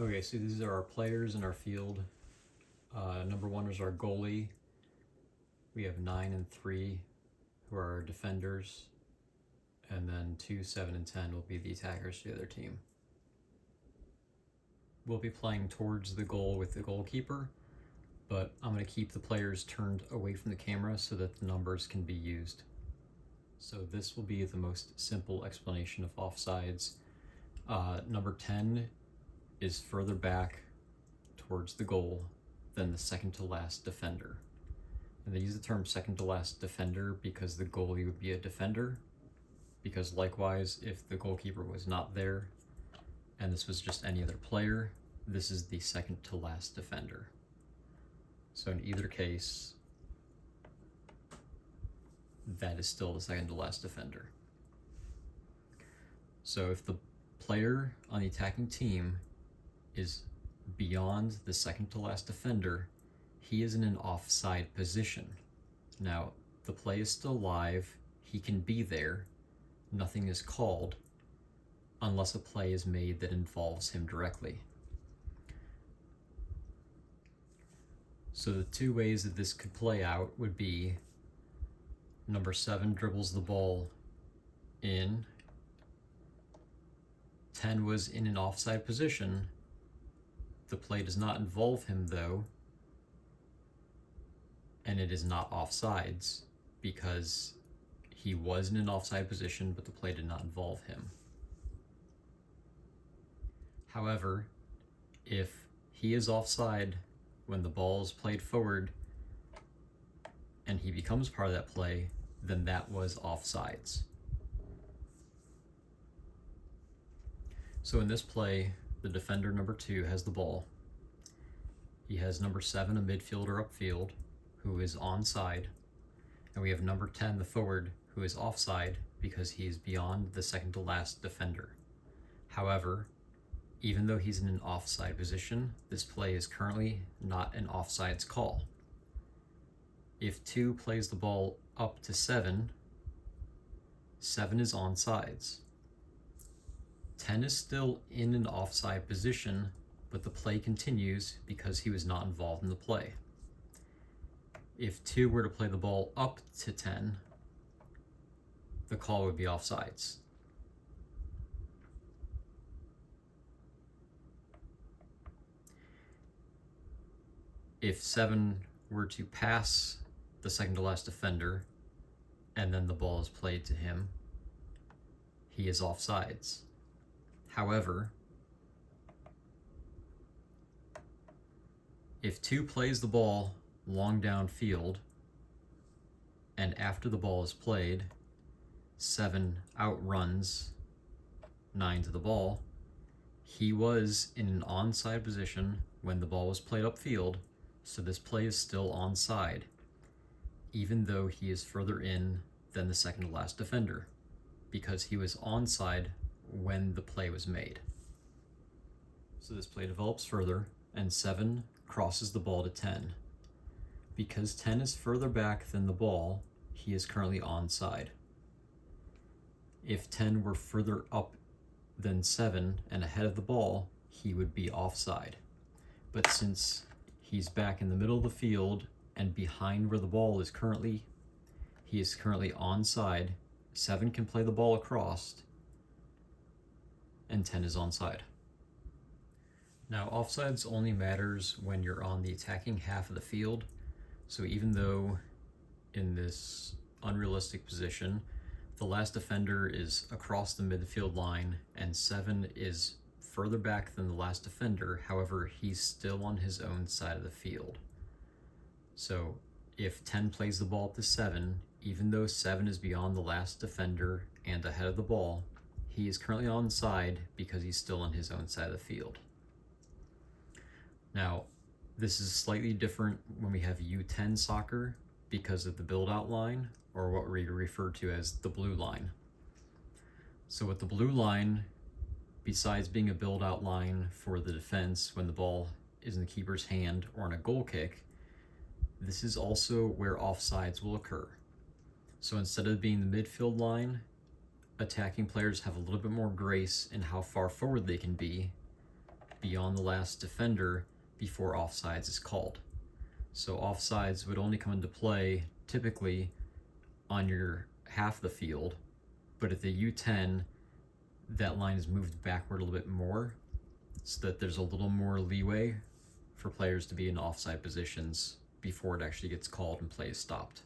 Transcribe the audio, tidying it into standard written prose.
Okay, so these are our players in our field. Number 1 is our goalie. We have 9 and 3 who are our defenders. And then 2, 7, and 10 will be the attackers to the other team. We'll be playing towards the goal with the goalkeeper, but I'm going to keep the players turned away from the camera so that the numbers can be used. So this will be the most simple explanation of offsides. Number 10 is further back towards the goal than the second to last defender. And they use the term second to last defender because the goalie would be a defender, because likewise, if the goalkeeper was not there and this was just any other player, this is the second to last defender. So in either case, that is still the second to last defender. So if the player on the attacking team is beyond the second to last defender, he is in an offside position. Now, the play is still live, he can be there, nothing is called, unless a play is made that involves him directly. So the two ways that this could play out would be number 7 dribbles the ball in, 10 was in an offside position, the play does not involve him though, and it is not offsides because he was in an offside position but the play did not involve him. However, if he is offside when the ball is played forward and he becomes part of that play, then that was offsides. So in this play, the defender number 2 has the ball. He has number 7, a midfielder upfield, who is onside, and we have number 10, the forward, who is offside because he is beyond the second to last defender. However, even though he's in an offside position, this play is currently not an offsides call. If 2 plays the ball up to 7, 7 is onsides. 10 is still in an offside position, but the play continues because he was not involved in the play. If 2 were to play the ball up to 10, the call would be offsides. If 7 were to pass the second to last defender and then the ball is played to him, he is offsides. However, if 2 plays the ball long downfield and after the ball is played, 7 outruns 9 to the ball, he was in an onside position when the ball was played upfield, so this play is still onside, even though he is further in than the second to last defender, because he was onside when the play was made. So this play develops further, and 7 crosses the ball to 10. Because 10 is further back than the ball, he is currently onside. If 10 were further up than 7 and ahead of the ball, he would be offside. But since he's back in the middle of the field and behind where the ball is currently, he is currently onside. 7 can play the ball across, and 10 is onside. Now, offsides only matters when you're on the attacking half of the field. So even though in this unrealistic position, the last defender is across the midfield line and 7 is further back than the last defender, however, he's still on his own side of the field. So if 10 plays the ball up to 7, even though 7 is beyond the last defender and ahead of the ball, he is currently onside because he's still on his own side of the field. Now, this is slightly different when we have U10 soccer because of the build-out line, or what we refer to as the blue line. So with the blue line, besides being a build-out line for the defense when the ball is in the keeper's hand or on a goal kick, this is also where offsides will occur. So instead of being the midfield line, attacking players have a little bit more grace in how far forward they can be, beyond the last defender before offsides is called. So offsides would only come into play typically on your half of the field, but at the U10, that line is moved backward a little bit more so that there's a little more leeway for players to be in offside positions before it actually gets called and play is stopped.